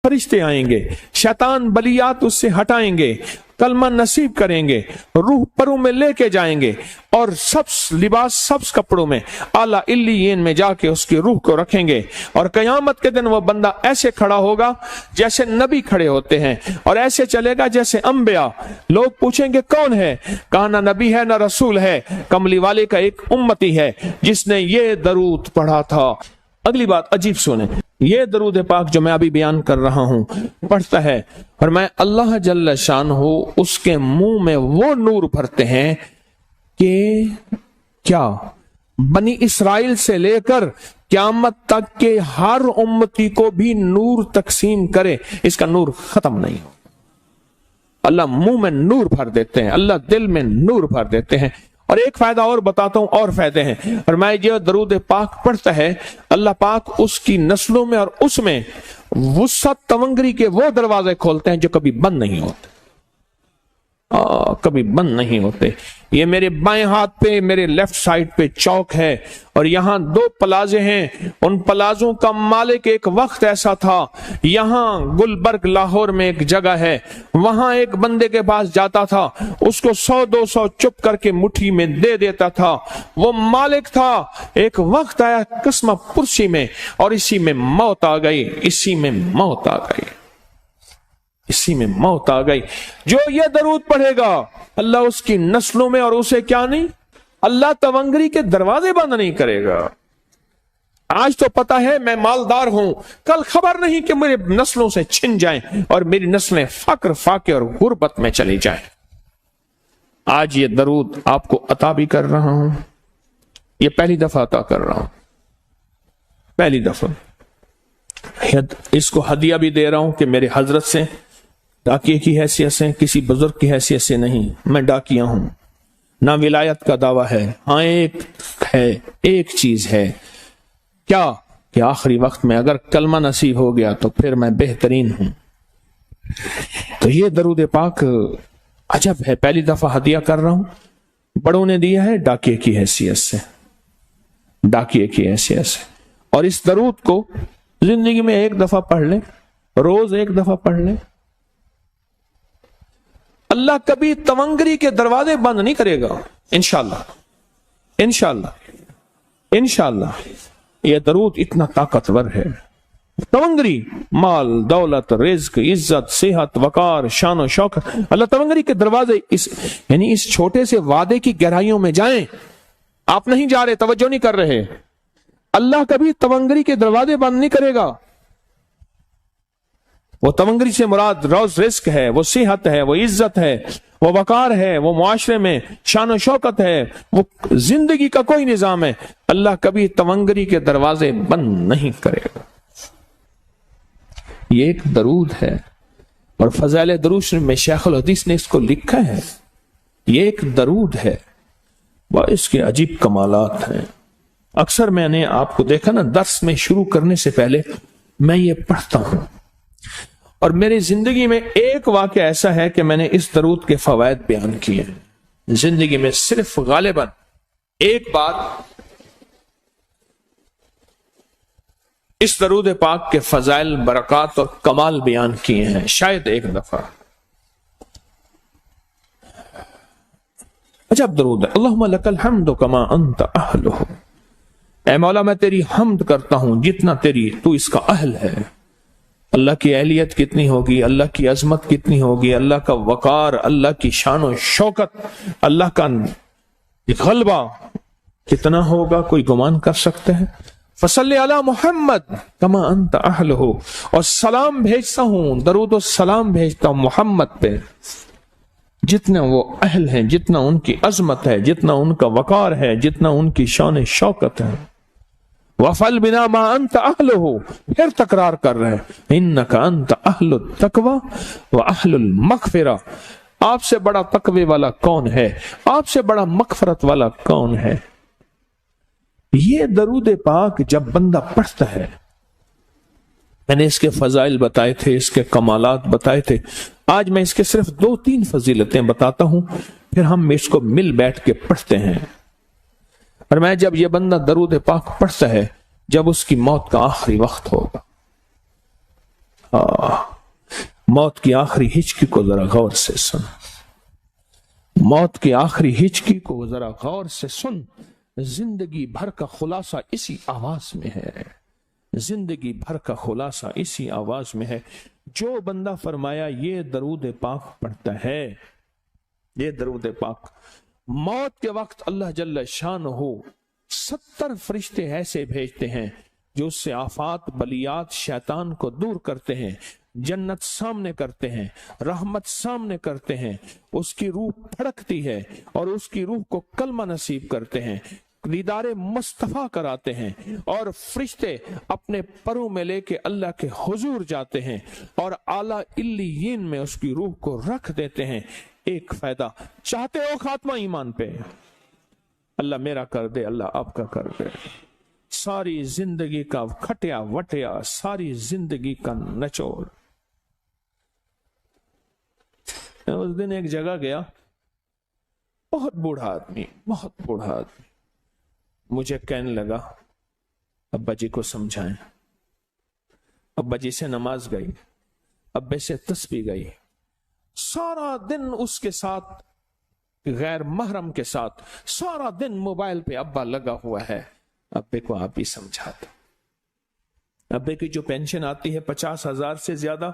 فرشتے آئیں گے، شیطان بلیات اس سے ہٹائیں گے، کلمہ نصیب کریں گے، روح پروں میں لے کے جائیں گے، اور لباس سبز کپڑوں میں اعلیٰ علیین میں جا کے اس کی روح کو رکھیں گے، اور قیامت کے دن وہ بندہ ایسے کھڑا ہوگا جیسے نبی کھڑے ہوتے ہیں، اور ایسے چلے گا جیسے انبیاء۔ لوگ پوچھیں گے کون ہے؟ کہا نہ نبی ہے نہ رسول ہے، کملی والے کا ایک امتی ہے جس نے یہ درود پڑھا تھا۔ اگلی بات عجیب سنیں، یہ درود پاک جو میں ابھی بیان کر رہا ہوں پڑھتا ہے، اور میں اللہ جل شانہ اس کے منہ میں وہ نور بھرتے ہیں کہ کیا بنی اسرائیل سے لے کر قیامت تک کے ہر امتی کو بھی نور تقسیم کرے، اس کا نور ختم نہیں ہو۔ اللہ منہ میں نور بھر دیتے ہیں، اللہ دل میں نور بھر دیتے ہیں۔ اور ایک فائدہ اور بتاتا ہوں، اور فائدے ہیں۔ اور میں جو درود پاک پڑھتا ہے، اللہ پاک اس کی نسلوں میں اور اس میں وسعت تونگری کے وہ دروازے کھولتے ہیں جو کبھی بند نہیں ہوتے، کبھی بند نہیں ہوتے۔ یہ میرے بائیں ہاتھ پہ، میرے لیفٹ سائڈ پہ چوک ہے، اور یہاں 2 پلازے ہیں۔ ان پلازوں کا مالک ایک وقت ایسا تھا، یہاں گلبرگ لاہور میں ایک جگہ ہے، وہاں ایک بندے کے پاس جاتا تھا، اس کو 100-200 چپ کر کے مٹھی میں دے دیتا تھا۔ وہ مالک تھا، ایک وقت آیا قسمہ پرسی میں، اور اسی میں موت آ گئی، اسی میں موت آ گئی، اسی میں موت آ گئی۔ جو یہ درود پڑھے گا اللہ اس کی نسلوں میں، اور اسے کیا نہیں، اللہ تونگری کے دروازے بند نہیں کرے گا۔ آج تو پتا ہے میں مالدار ہوں، کل خبر نہیں کہ میرے نسلوں سے چھن جائیں اور میری نسلیں فقر فاقے اور غربت میں چلی جائیں۔ آج یہ درود آپ کو عطا بھی کر رہا ہوں، یہ پہلی دفعہ عطا کر رہا ہوں، پہلی دفعہ۔ اس کو ہدیہ بھی دے رہا ہوں کہ میرے حضرت سے، ڈاکیے کی حیثیت سے، کسی بزرگ کی حیثیت سے نہیں، میں ڈاکیہ ہوں، نہ ولایت کا دعویٰ ہے۔ ہاں ایک چیز ہے، کیا کہ آخری وقت میں اگر کلمہ نصیب ہو گیا تو پھر میں بہترین ہوں۔ تو یہ درود پاک عجب ہے، پہلی دفعہ ہدیہ کر رہا ہوں، بڑوں نے دیا ہے ڈاکیے کی حیثیت سے، ڈاکیے کی حیثیت سے۔ اور اس درود کو زندگی میں ایک دفعہ پڑھ لیں، روز ایک دفعہ پڑھ لیں، اللہ کبھی تونگری کے دروازے بند نہیں کرے گا، انشاءاللہ انشاءاللہ انشاءاللہ۔ یہ درود اتنا طاقتور ہے، تونگری، مال، دولت، رزق، عزت، صحت، وقار، شان و شوکت، اللہ تونگری کے دروازے یعنی اس چھوٹے سے وعدے کی گہرائیوں میں جائیں۔ آپ نہیں جا رہے، توجہ نہیں کر رہے، اللہ کبھی تونگری کے دروازے بند نہیں کرے گا۔ وہ تونگری سے مراد روز رزق ہے، وہ صحت ہے، وہ عزت ہے، وہ وقار ہے، وہ معاشرے میں شان و شوکت ہے، وہ زندگی کا کوئی نظام ہے، اللہ کبھی تونگری کے دروازے بند نہیں کرے گا۔ یہ ایک درود ہے، اور فضائل درود شریف میں شیخ الحدیث نے اس کو لکھا ہے، یہ ایک درود ہے، اس کے عجیب کمالات ہیں۔ اکثر میں نے آپ کو دیکھا نا، درس میں شروع کرنے سے پہلے میں یہ پڑھتا ہوں، اور میری زندگی میں ایک واقعہ ایسا ہے کہ میں نے اس درود کے فوائد بیان کیے ہیں، زندگی میں صرف غالباً ایک بار اس درود پاک کے فضائل، برکات اور کمال بیان کیے ہیں، شاید ایک دفعہ۔ عجب درود ہے، اللہم لک الحمد کما انت اہلہ، اے مولا میں تیری حمد کرتا ہوں جتنا تو اس کا اہل ہے۔ اللہ کی اہلیت کتنی ہوگی، اللہ کی عظمت کتنی ہوگی، اللہ کا وقار، اللہ کی شان و شوکت، اللہ کا غلبہ کتنا ہوگا، کوئی گمان کر سکتے ہیں؟ فصلی علی محمد کما انت اہلہ، اور سلام بھیجتا ہوں، درود و سلام بھیجتا ہوں محمد پہ، جتنا وہ اہل ہیں، جتنا ان کی عظمت ہے، جتنا ان کا وقار ہے، جتنا ان کی شان شوکت ہے۔ وَفَلْ بِنَا مَا أَنْتَ أَهْلُهُ، پھر تکرار کر رہے ہیں، إِنَّكَ أَنْتَ أَهْلُ التَّقْوَى وَأَهْلُ الْمَغْفِرَةِ، آپ سے بڑا تقوی والا کون ہے، آپ سے بڑا مغفرت والا کون ہے۔ یہ درود پاک جب بندہ پڑھتا ہے، میں نے اس کے فضائل بتائے تھے، اس کے کمالات بتائے تھے، آج میں اس کے صرف 2-3 فضیلتیں بتاتا ہوں، پھر ہم اس کو مل بیٹھ کے پڑھتے ہیں۔ اور میں جب یہ بندہ درود پاک پڑھتا ہے، جب اس کی موت کا آخری وقت ہوگا، موت کی آخری ہچکی کو ذرا غور سے سن، موت کی آخری ہچکی کو ذرا غور سے سن۔ زندگی بھر کا خلاصہ اسی آواز میں ہے، زندگی بھر کا خلاصہ اسی آواز میں ہے۔ جو بندہ فرمایا یہ درود پاک پڑھتا ہے، یہ درود پاک، موت کے وقت اللہ جل شانہ 70 فرشتے ایسے بھیجتے ہیں جو اس سے آفات بلیات شیطان کو دور کرتے ہیں، جنت سامنے کرتے ہیں، رحمت سامنے کرتے ہیں، اس کی روح پھڑکتی ہے اور اس کی روح کو کلمہ نصیب کرتے ہیں، دیدار مصطفیٰ کراتے ہیں، اور فرشتے اپنے پروں میں لے کے اللہ کے حضور جاتے ہیں اور اعلیٰ علیین میں اس کی روح کو رکھ دیتے ہیں۔ ایک فائدہ، چاہتے ہو خاتمہ ایمان پہ، اللہ میرا کر دے، اللہ آپ کا کر دے، ساری زندگی کا کھٹیا وٹیا، ساری زندگی کا نچوڑ۔ میں اس دن ایک جگہ گیا، بہت بوڑھا آدمی، بہت بوڑھا آدمی، مجھے کہنے لگا ابا جی کو سمجھائیں۔ ابا جی سے نماز گئی، ابے سے تسبیح گئی، سارا دن اس کے ساتھ، غیر محرم کے ساتھ سارا دن موبائل پہ ابا لگا ہوا ہے۔ ابے کو آپ ہی سمجھاتے، ابے کی جو پینشن آتی ہے 50,000 سے زیادہ،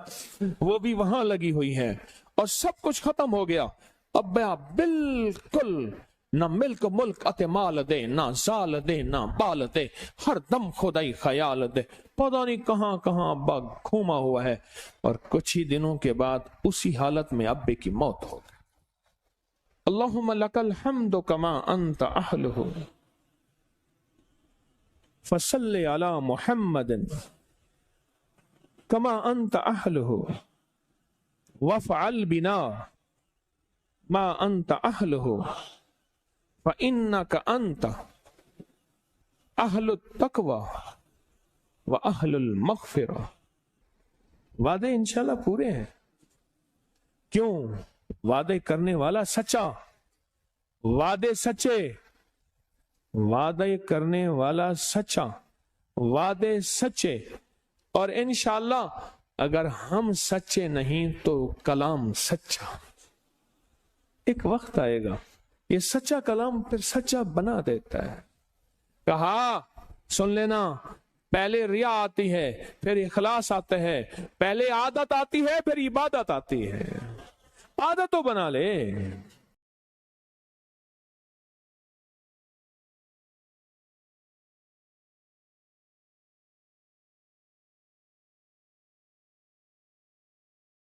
وہ بھی وہاں لگی ہوئی ہے، اور سب کچھ ختم ہو گیا۔ ابا بالکل نہ ملک ملک اتے مال دے، نہ زال دے، نہ بال دے، ہر دم خدائی خیال دے، پتہ نہیں کہاں کہاں ابا گھوما ہوا ہے۔ اور کچھ ہی دنوں کے بعد اسی حالت میں ابے کی موت ہو گئی۔ اللہم لک الحمد کما انت اہلہ فصلی علی محمد کما انت اہلہ وافعل بنا ما انت اہلہ فإنک انت اہل التقوی واہل المغفرہ۔ وعدے انشاءاللہ پورے ہیں، کیوں؟ وعدے کرنے والا سچا، وعدے سچے، وعدے کرنے والا سچا، وعدے سچے، اور انشاءاللہ اگر ہم سچے نہیں تو کلام سچا۔ ایک وقت آئے گا یہ سچا کلام پھر سچا بنا دیتا ہے۔ کہا سن لینا، پہلے ریا آتی ہے، پھر اخلاص آتا ہے، پہلے عادت آتی ہے، پھر عبادت آتی ہے۔ عادت تو بنا لے،